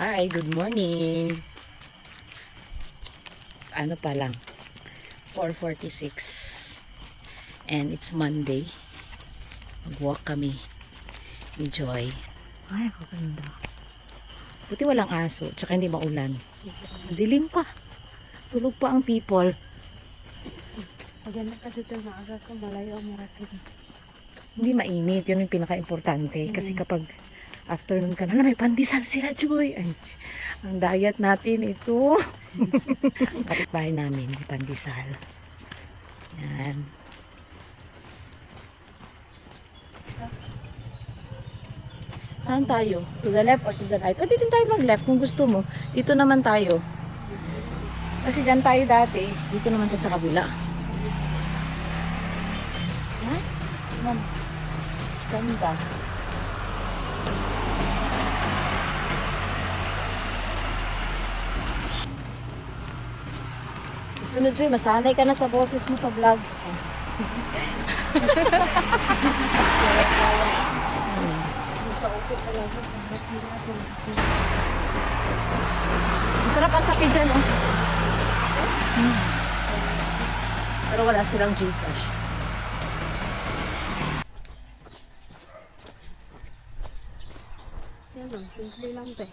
Hi, good morning. Ano pa lang, 4:46 and it's Monday. Mag-walk kami. Enjoy. Ay, kaganda. Buti walang aso, tsaka hindi maulan. Dilim pa. Tulog pa ang people. Maganda kasi ito maaga ko, malayo ang marating. Hindi mainit, yun yung pinaka-importante. Kasi kapag afternoon ka na, may pandesal sila, Joy. Ay, ang diet natin ito. Kapitbahay namin, may pandesal. Yan. Saan tayo? To the left or to the right? O, dito tayo mag-left kung gusto mo. Dito naman tayo. Kasi dyan tayo dati. Dito naman tayo sa kabila. Ha? Ma'am. Ganda. Sunod Joy, masanay ka na sa boses mo sa vlogs. Sa upo talaga. Masarap ang kape dyan, oh. Pero wala silang Gcash. Yan lang, simple lang te.